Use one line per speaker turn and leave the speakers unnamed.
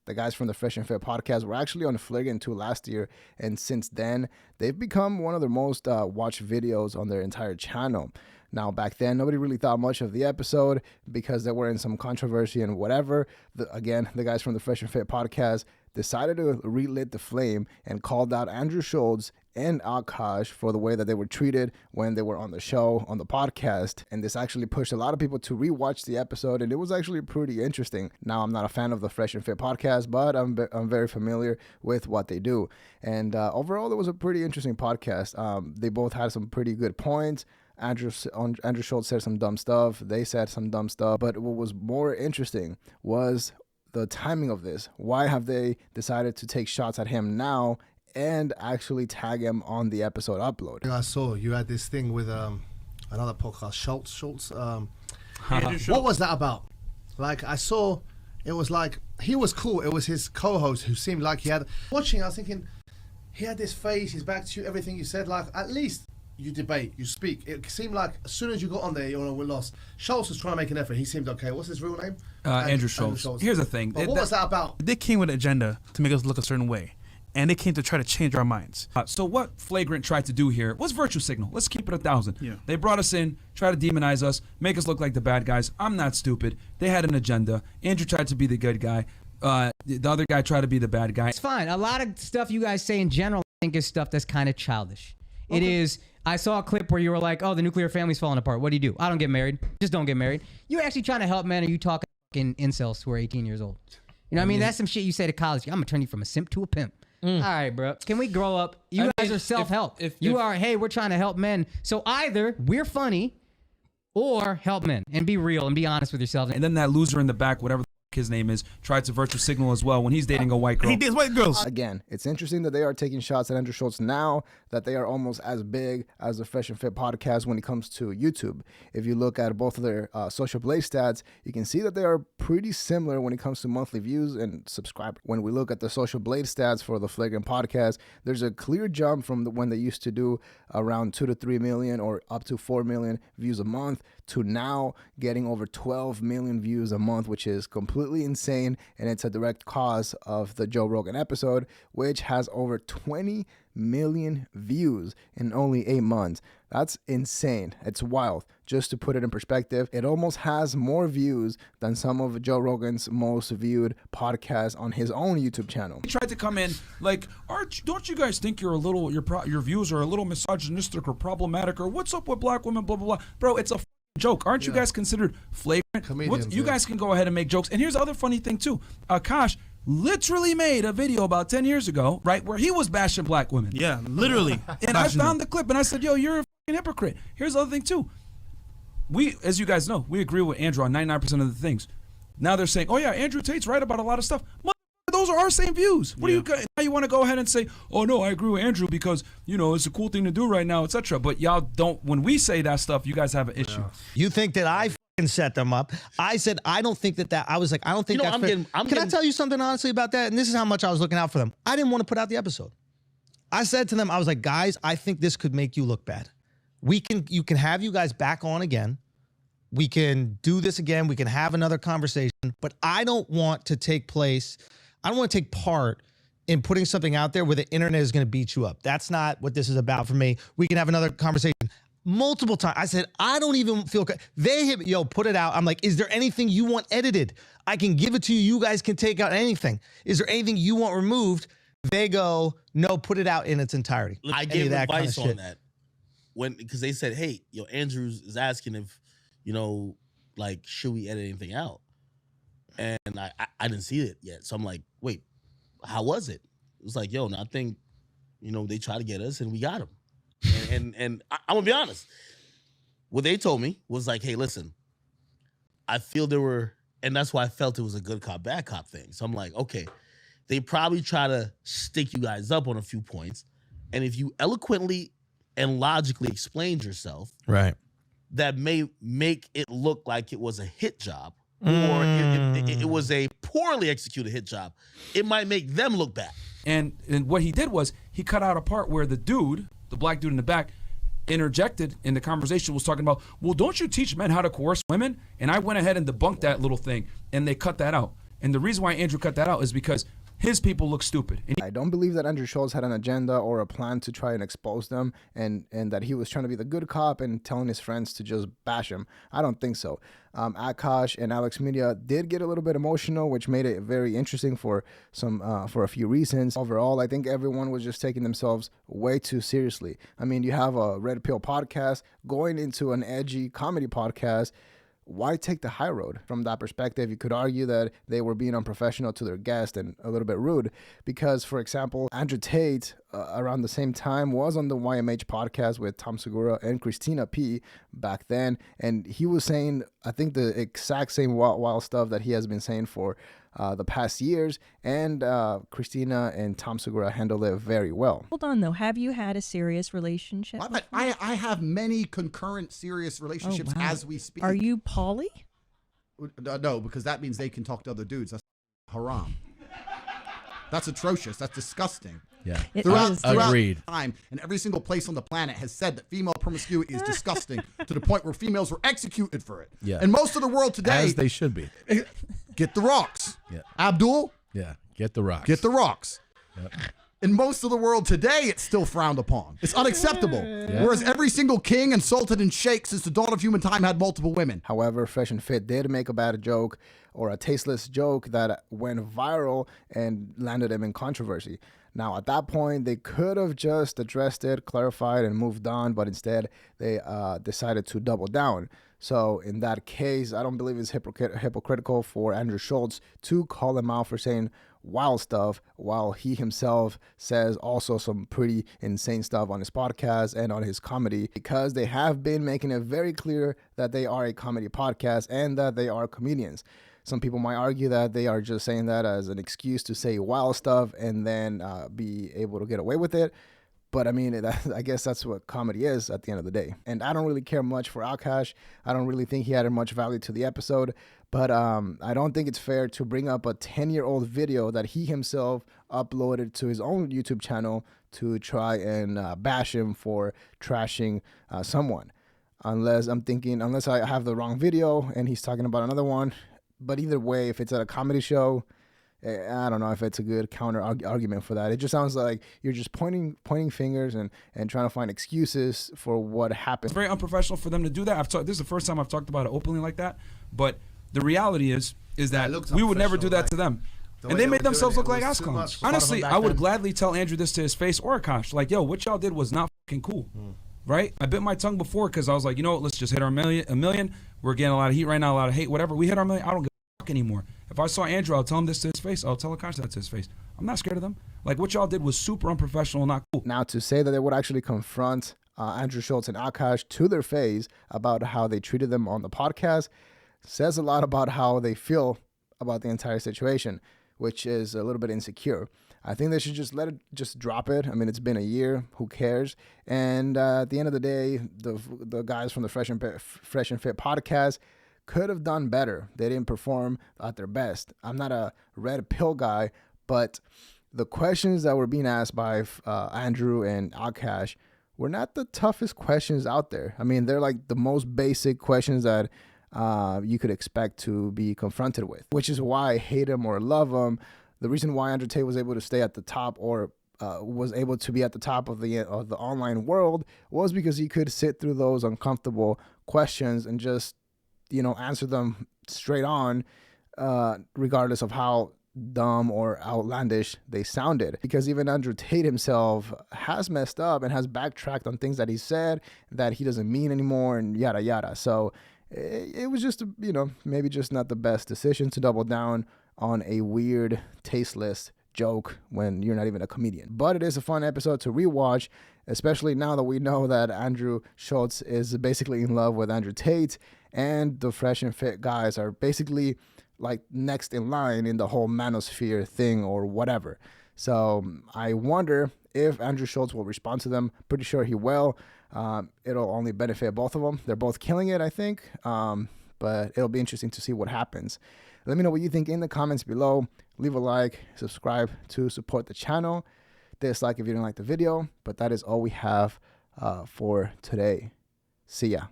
the guys from the Fresh and Fit podcast were actually on Flagrant 2 last year, and since then, they've become one of their most watched videos on their entire channel. Now, back then, nobody really thought much of the episode because they were in some controversy and whatever. Again, the guys from the Fresh and Fit podcast decided to relit the flame and called out Andrew Schulz and Akash for the way that they were treated when they were on the show, on the podcast. And this actually pushed a lot of people to rewatch the episode, and it was actually pretty interesting. Now, I'm not a fan of the Fresh and Fit podcast, but I'm very familiar with what they do. And overall, it was a pretty interesting podcast. They both had some pretty good points. Andrew Schulz said some dumb stuff. They said some dumb stuff. But what was more interesting was the timing of this. Why have they decided to take shots at him now and actually tag him on the episode upload?
I saw you had this thing with another podcast, Schulz. What was that about? Like, I saw, it was like, he was cool. It was his co-host who seemed like he had, watching, I was thinking, he had this face, he's back to you, everything you said, like, at least you debate, you speak. It seemed like as soon as you got on there, you know, we're lost. Schulz was trying to make an effort. He seemed okay. What's his real name?
Andrew Schulz. Here's the thing.
But what was that about?
They came with an agenda to make us look a certain way. And they came to try to change our minds. So what Flagrant tried to do here was virtue signal. Let's keep it 1,000. Yeah. They brought us in, try to demonize us, make us look like the bad guys. I'm not stupid. They had an agenda. Andrew tried to be the good guy. The other guy tried to be the bad guy.
It's fine. A lot of stuff you guys say in general, I think, is stuff that's kind of childish. Okay. It is. I saw a clip where you were like, oh, the nuclear family's falling apart. What do? I don't get married. Just don't get married. You're actually trying to help men, and you talking fucking incels who are 18 years old. You know what I mean? That's some shit you say to college. I'm going to turn you from a simp to a pimp. All right, bro. Can we grow up? You guys are self-help. Hey, we're trying to help men. So either we're funny or help men and be real and be honest with yourself.
And then that loser in the back, whatever his name is, tried to virtue signal as well when he's dating a white girl.
He dates white girls.
Again, it's interesting that they are taking shots at Andrew Schulz now that they are almost as big as the Fresh and Fit podcast when it comes to YouTube. If you look at both of their Social Blade stats, you can see that they are pretty similar when it comes to monthly views and subscribers. When we look at the Social Blade stats for the Flagrant podcast, there's a clear jump from when they used to do around 2 to 3 million or up to 4 million views a month to now getting over 12 million views a month, which is completely insane. And it's a direct cause of the Joe Rogan episode, which has over 20 million views in only 8 months. That's insane. It's wild. Just to put it in perspective, it almost has more views than some of Joe Rogan's most viewed podcasts on his own YouTube channel.
He tried to come in like, don't you guys think your views are a little misogynistic or problematic, or what's up with black women, blah, blah, blah. Bro, it's a joke. Aren't you guys considered flagrant? You guys can go ahead and make jokes. And here's the other funny thing too. Akash literally made a video about 10 years ago, right, where he was bashing black women.
Yeah, literally.
And I found the clip and I said, yo, you're a fucking hypocrite. Here's the other thing too. We, as you guys know, we agree with Andrew on 99% of the things. Now they're saying, oh yeah, Andrew Tate's right about a lot of stuff. Those are our same views. What do you now you want to go ahead and say, oh no, I agree with Andrew because, you know, it's a cool thing to do right now, etc. But y'all don't, when we say that stuff, you guys have an issue.
You think that I fucking set them up. I said, I don't think that I was like, I don't think that's fair. Can I tell you something honestly about that? And this is how much I was looking out for them. I didn't want to put out the episode. I said to them, I was like, guys, I think this could make you look bad. You can have you guys back on again. We can do this again. We can have another conversation, but I don't want to take part in putting something out there where the internet is going to beat you up. That's not what this is about for me. We can have another conversation. Multiple times. I said, I don't even feel good. They hit me, yo, put it out. I'm like, is there anything you want edited? I can give it to you. You guys can take out anything. Is there anything you want removed? They go, no, put it out in its entirety.
I gave advice on that because they said, hey, yo, Andrews is asking if, you know, like, should we edit anything out? And I didn't see it yet. So I'm like, wait, how was it? It was like, yo, no, I think, you know, they tried to get us and we got them. And I'm going to be honest. What they told me was like, hey, listen, I feel there were, and that's why I felt it was a good cop, bad cop thing. So I'm like, okay, they probably try to stick you guys up on a few points. And if you eloquently and logically explained yourself,
right,
that may make it look like it was a hit job, or it was a poorly executed hit job, it might make them look bad.
And what he did was he cut out a part where the dude, the black dude in the back, interjected in the conversation, was talking about, well, don't you teach men how to coerce women? And I went ahead and debunked that little thing, and they cut that out. And the reason why Andrew cut that out is because his people look stupid. And
I don't believe that Andrew Schulz had an agenda or a plan to try and expose them, and that he was trying to be the good cop and telling his friends to just bash him. I don't think so. Akash and Alex Media did get a little bit emotional, which made it very interesting for a few reasons. Overall, I think everyone was just taking themselves way too seriously. I mean, you have a Red Pill podcast going into an edgy comedy podcast. Why take the high road? From that perspective, you could argue that they were being unprofessional to their guest and a little bit rude because, for example, Andrew Tate around the same time was on the YMH podcast with Tom Segura and Christina P back then, and he was saying, I think, the exact same wild stuff that he has been saying for the past years, and Christina and Tom Segura handled it very well.
Hold on, though. Have you had a serious relationship?
I have many concurrent serious relationships as we speak.
Are you poly?
No, because that means they can talk to other dudes. That's haram. That's atrocious. That's disgusting.
Yeah.
Throughout
Agreed.
time, and every single place on the planet has said that female promiscuity is disgusting to the point where females were executed for it.
Yeah.
And most of the world today,
As they should be.
get the rocks.
Yeah.
Abdul,
Yeah. Get the rocks.
get the rocks.
Yep.
In most of the world today, it's still frowned upon. It's unacceptable.
Yeah.
Whereas every single king and sultan and sheikh since the dawn of human time had multiple women.
However, Fresh and Fit did make a bad joke or a tasteless joke that went viral and landed him in controversy. Now, at that point, they could have just addressed it, clarified, and moved on, but instead they decided to double down. So in that case, I don't believe it's hypocritical for Andrew Schulz to call him out for saying wild stuff while he himself says also some pretty insane stuff on his podcast and on his comedy, because they have been making it very clear that they are a comedy podcast and that they are comedians. Some people might argue that they are just saying that as an excuse to say wild stuff and then be able to get away with it. But I mean, I guess that's what comedy is at the end of the day. And I don't really care much for Akash. I don't really think he added much value to the episode. But I don't think it's fair to bring up a 10-year-old video that he himself uploaded to his own YouTube channel to try and bash him for trashing someone. Unless I have the wrong video and he's talking about another one. But either way, if it's at a comedy show, I don't know if it's a good counter argument for that. It just sounds like you're just pointing fingers and trying to find excuses for what happened.
It's very unprofessional for them to do that. This is the first time I've talked about it openly like that. But the reality is that we would never do that to them. And they made themselves look like ass clowns. Honestly, I would gladly tell Andrew this to his face or Akash. Like, yo, what y'all did was not fucking cool. Right? I bit my tongue before because I was like, you know what, let's just hit our a million. We're getting a lot of heat right now, a lot of hate, whatever. We hit our million. I don't give a fuck anymore. If I saw Andrew, I'll tell him this to his face. I'll tell Akash that to his face. I'm not scared of them. Like, what y'all did was super unprofessional and not cool.
Now, to say that they would actually confront Andrew Schulz and Akash to their face about how they treated them on the podcast says a lot about how they feel about the entire situation, which is a little bit insecure. I think they should just drop it. I mean, it's been a year. Who cares? And at the end of the day, the guys from the Fresh and Fit podcast could have done better. They didn't perform at their best. I'm not a red pill guy, but the questions that were being asked by Andrew and Akash were not the toughest questions out there. I mean, they're like the most basic questions that you could expect to be confronted with, which is why I hate him or love him. The reason why Andrew Tate was able to stay at the top or was able to be at the top of the online world was because he could sit through those uncomfortable questions and just, answer them straight on, regardless of how dumb or outlandish they sounded. Because even Andrew Tate himself has messed up and has backtracked on things that he said that he doesn't mean anymore and yada yada. So it was just, maybe just not the best decision to double down on a weird, tasteless joke when you're not even a comedian. But it is a fun episode to rewatch, especially now that we know that Andrew Schulz is basically in love with Andrew Tate, and the Fresh and Fit guys are basically like next in line in the whole manosphere thing or whatever. So I wonder if Andrew Schulz will respond to them. Pretty sure he will. It'll only benefit both of them. They're both killing it, I think. But it'll be interesting to see what happens. Let me know what you think in the comments below. Leave a like, subscribe to support the channel. Dislike if you didn't like the video. But that is all we have for today. See ya.